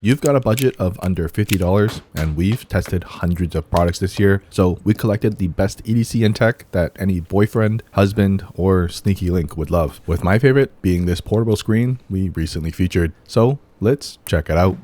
You've got a budget of under $50 and we've tested hundreds of products this year, so we collected the best EDC in tech that any boyfriend, husband, or sneaky link would love, with my favorite being this portable screen we recently featured. So let's check it out.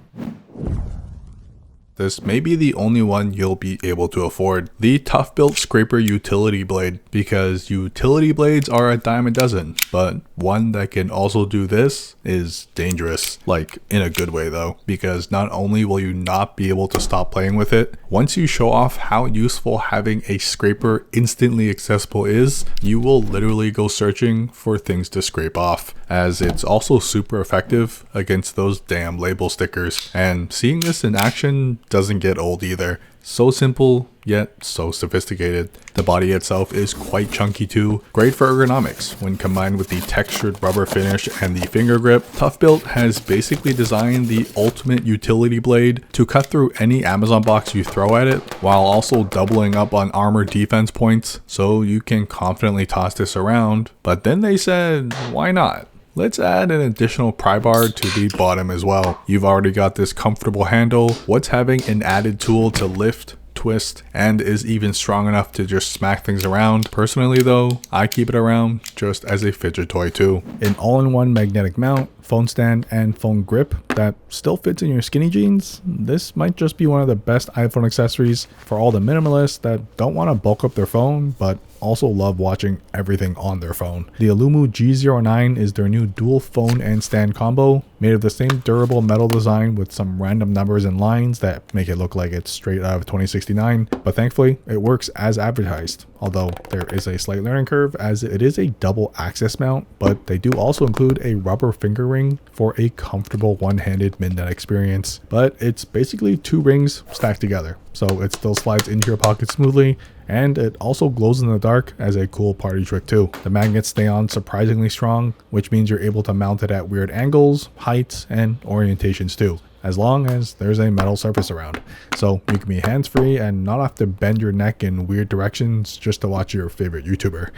This may be the only one you'll be able to afford, the ToughBuilt Scraper Utility Blade, because utility blades are a dime a dozen, but one that can also do this is dangerous, like in a good way though, because not only will you not be able to stop playing with it, once you show off how useful having a scraper instantly accessible is, you will literally go searching for things to scrape off, as it's also super effective against those damn label stickers, and seeing this in action doesn't get old either. So simple, yet so sophisticated. The body itself is quite chunky too, great for ergonomics. When combined with the textured rubber finish and the finger grip, ToughBuilt has basically designed the ultimate utility blade to cut through any Amazon box you throw at it, while also doubling up on armor defense points, so you can confidently toss this around. But then they said, why not? Let's add an additional pry bar to the bottom as well. You've already got this comfortable handle. What's having an added tool to lift, twist, and is even strong enough to just smack things around? Personally though, I keep it around just as a fidget toy too. An all-in-one magnetic mount, phone stand, and phone grip that still fits in your skinny jeans. This might just be one of the best iPhone accessories for all the minimalists that don't want to bulk up their phone but also love watching everything on their phone. The Aulumu G09 is their new dual phone and stand combo, made of the same durable metal design with some random numbers and lines that make it look like it's straight out of 2069, but thankfully it works as advertised, although there is a slight learning curve as it is a double access mount, but they do also include a rubber finger ring for a comfortable one-handed midnight experience. But it's basically two rings stacked together, so it still slides into your pocket smoothly, and it also glows in the dark as a cool party trick too. The magnets stay on surprisingly strong, which means you're able to mount it at weird angles, heights, and orientations too, as long as there's a metal surface around. So you can be hands-free and not have to bend your neck in weird directions just to watch your favorite YouTuber.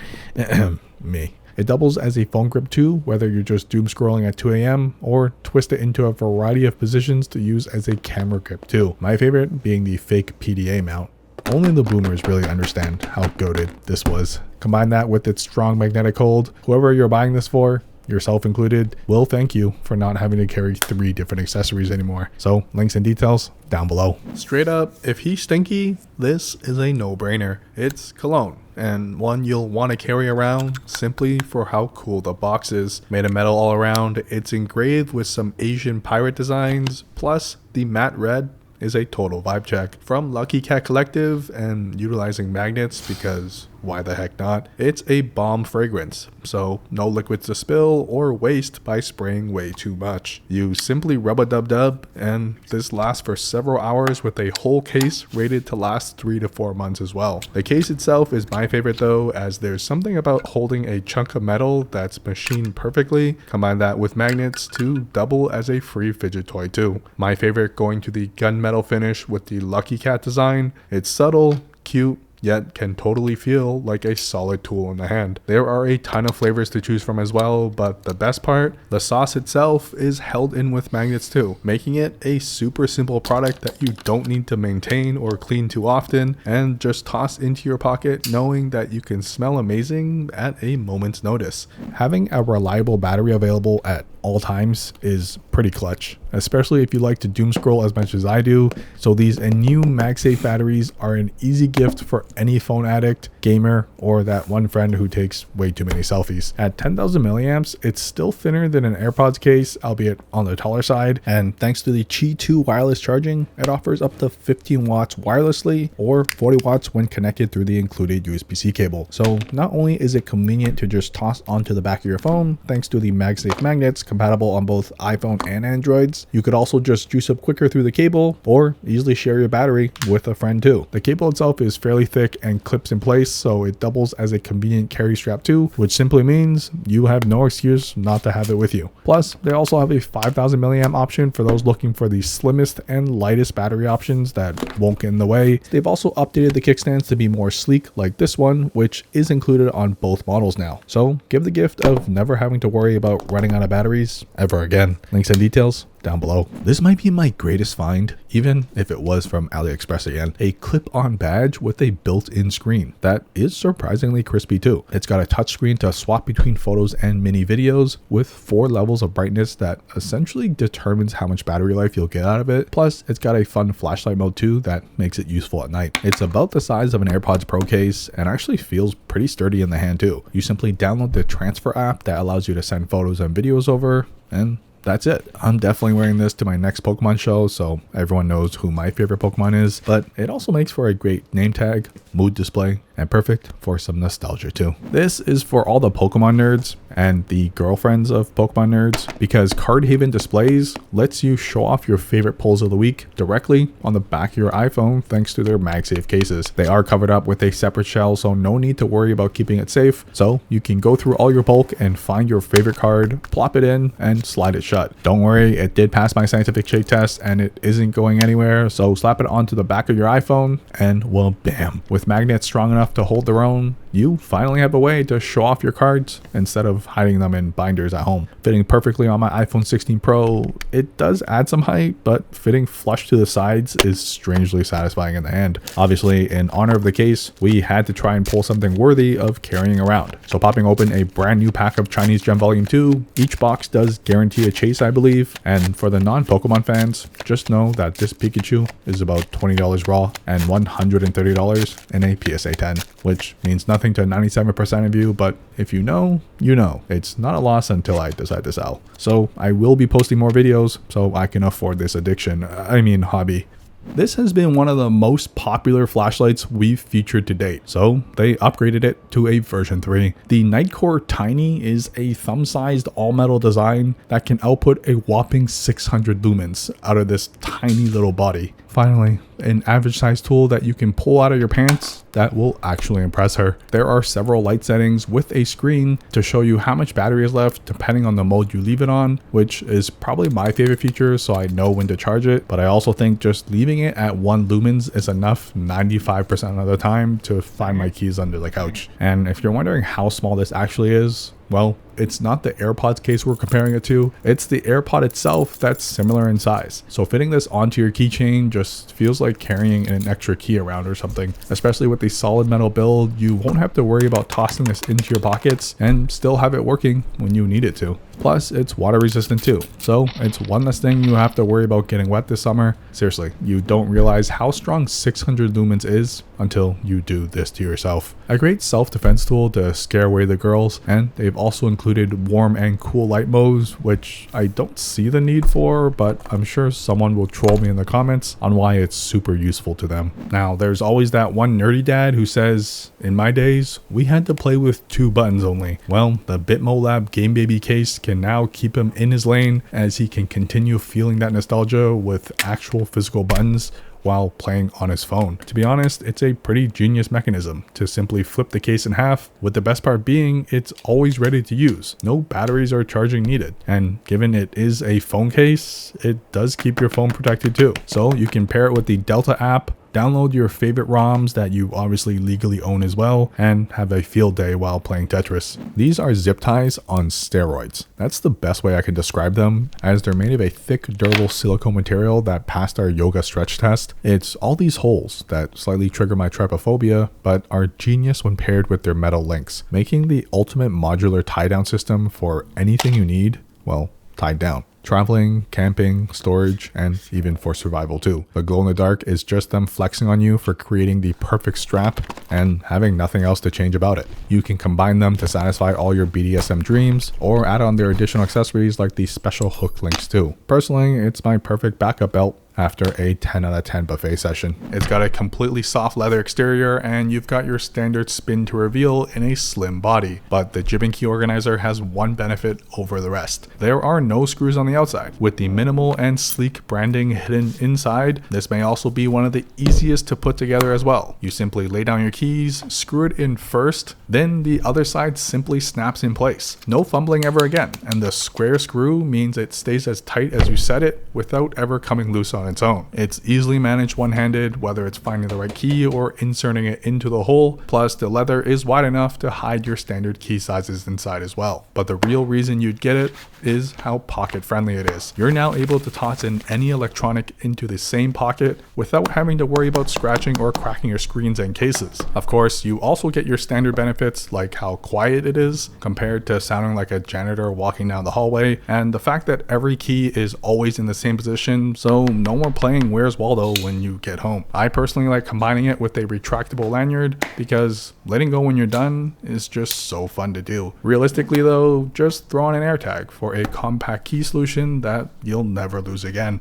Me. It doubles as a phone grip too, whether you're just doom scrolling at 2 AM or twist it into a variety of positions to use as a camera grip too. My favorite being the fake PDA mount. Only the boomers really understand how goated this was. Combine that with its strong magnetic hold, whoever you're buying this for, yourself included, will thank you for not having to carry 3 different accessories anymore. So links and details down below. Straight up, if he's stinky, this is a no-brainer. It's cologne, and one you'll want to carry around simply for how cool the box is. Made of metal all around, it's engraved with some Asian pirate designs, plus the matte red is a total vibe check. From Lucky Cat Collective and utilizing magnets, because why the heck not? It's a bomb fragrance, so no liquids to spill or waste by spraying way too much. You simply rub a dub-dub, and this lasts for several hours with a whole case rated to last 3 to 4 months as well. The case itself is my favorite though, as there's something about holding a chunk of metal that's machined perfectly. Combine that with magnets to double as a free fidget toy too. My favorite going to the gunmetal finish with the Lucky Cat design. It's subtle, cute, yet can totally feel like a solid tool in the hand. There are a ton of flavors to choose from as well, but the best part, the sauce itself is held in with magnets too, making it a super simple product that you don't need to maintain or clean too often, and just toss into your pocket knowing that you can smell amazing at a moment's notice. Having a reliable battery available at all times is pretty clutch, especially if you like to doom scroll as much as I do. So these INIU MagSafe batteries are an easy gift for any phone addict, gamer, or that one friend who takes way too many selfies. At 10,000 milliamps, it's still thinner than an AirPods case, albeit on the taller side, and thanks to the Qi 2 wireless charging, it offers up to 15 watts wirelessly or 40 watts when connected through the included USB-C cable. So not only is it convenient to just toss onto the back of your phone, thanks to the MagSafe magnets compatible on both iPhone and Androids, you could also just juice up quicker through the cable or easily share your battery with a friend too. The cable itself is fairly thick and clips in place, so it doubles as a convenient carry strap too, which simply means you have no excuse not to have it with you. Plus, they also have a 5,000 milliamp option for those looking for the slimmest and lightest battery options that won't get in the way. They've also updated the kickstands to be more sleek like this one, which is included on both models now. So give the gift of never having to worry about running out of batteries ever again. Links and details down below. This might be my greatest find, even if it was from AliExpress again. A clip-on badge with a built-in screen that is surprisingly crispy too. It's got a touchscreen to swap between photos and mini videos with 4 levels of brightness that essentially determines how much battery life you'll get out of it. Plus, it's got a fun flashlight mode too that makes it useful at night. It's about the size of an AirPods Pro case and actually feels pretty sturdy in the hand too. You simply download the transfer app that allows you to send photos and videos over, and that's it. I'm definitely wearing this to my next Pokemon show, so everyone knows who my favorite Pokemon is, but it also makes for a great name tag, mood display, and perfect for some nostalgia too. This is for all the Pokemon nerds and the girlfriends of Pokemon nerds, because CardHaven displays lets you show off your favorite pulls of the week directly on the back of your iPhone thanks to their MagSafe cases. They are covered up with a separate shell, so no need to worry about keeping it safe. So you can go through all your bulk and find your favorite card, plop it in, and slide it shut. Don't worry, it did pass my scientific shake test and it isn't going anywhere, so slap it onto the back of your iPhone and well, bam. With magnets strong enough to hold their own, you finally have a way to show off your cards instead of hiding them in binders at home. Fitting perfectly on my iPhone 16 Pro, it does add some height, but fitting flush to the sides is strangely satisfying in the hand. Obviously, in honor of the case, we had to try and pull something worthy of carrying around. So popping open a brand new pack of Chinese Gem Volume 2, each box does guarantee a chase, I believe, and for the non-Pokemon fans, just know that this Pikachu is about $20 raw and $130 in a PSA 10, which means nothing to 97% of you, but if you know, you know. It's not a loss until I decide to sell. So I will be posting more videos so I can afford this hobby. This has been one of the most popular flashlights we've featured to date, so they upgraded it to a version 3. The Nitecore Tini is a thumb-sized all-metal design that can output a whopping 600 lumens out of this tiny little body. Finally, an average size tool that you can pull out of your pants that will actually impress her. There are several light settings with a screen to show you how much battery is left depending on the mode you leave it on, which is probably my favorite feature so I know when to charge it, but I also think just leaving it at 1 lumens is enough 95% of the time to find my keys under the couch. And if you're wondering how small this actually is, well, it's not the AirPods case we're comparing it to, it's the AirPod itself that's similar in size. So fitting this onto your keychain just feels like carrying an extra key around or something. Especially with the solid metal build, you won't have to worry about tossing this into your pockets and still have it working when you need it to. Plus, it's water resistant too, so it's one less thing you have to worry about getting wet this summer. Seriously, you don't realize how strong 600 lumens is until you do this to yourself. A great self-defense tool to scare away the girls, and they've also included warm and cool light modes, which I don't see the need for, but I'm sure someone will troll me in the comments on why it's super useful to them. Now, there's always that one nerdy dad who says, in my days, we had to play with 2 buttons only. Well, the BitmoLab GameBaby case can now keep him in his lane as he can continue feeling that nostalgia with actual physical buttons while playing on his phone. To be honest, it's a pretty genius mechanism to simply flip the case in half, with the best part being it's always ready to use. No batteries or charging needed. And given it is a phone case, it does keep your phone protected too. So you can pair it with the Delta app, download your favorite ROMs that you obviously legally own as well, and have a field day while playing Tetris. These are zip ties on steroids. That's the best way I can describe them, as they're made of a thick, durable silicone material that passed our yoga stretch test. It's all these holes that slightly trigger my trypophobia, but are genius when paired with their metal links, making the ultimate modular tie-down system for anything you need, well, tied down. Traveling, camping, storage, and even for survival too. The glow in the dark is just them flexing on you for creating the perfect strap and having nothing else to change about it. You can combine them to satisfy all your BDSM dreams, or add on their additional accessories like the special hook links too. Personally, it's my perfect backup belt after a 10 out of 10 buffet session. It's got a completely soft leather exterior, and you've got your standard spin to reveal in a slim body. But the Jibbon Key Organizer has one benefit over the rest. There are no screws on the outside. With the minimal and sleek branding hidden inside, this may also be one of the easiest to put together as well. You simply lay down your keys, screw it in first, then the other side simply snaps in place. No fumbling ever again, and the square screw means it stays as tight as you set it without ever coming loose on on its own. It's easily managed one-handed, whether it's finding the right key or inserting it into the hole, plus the leather is wide enough to hide your standard key sizes inside as well. But the real reason you'd get it is how pocket friendly it is. You're now able to toss in any electronic into the same pocket without having to worry about scratching or cracking your screens and cases. Of course, you also get your standard benefits like how quiet it is compared to sounding like a janitor walking down the hallway, and the fact that every key is always in the same position, so no more playing Where's Waldo when you get home. I personally like combining it with a retractable lanyard because letting go when you're done is just so fun to do. Realistically though, just throw on an AirTag for a compact key solution that you'll never lose again.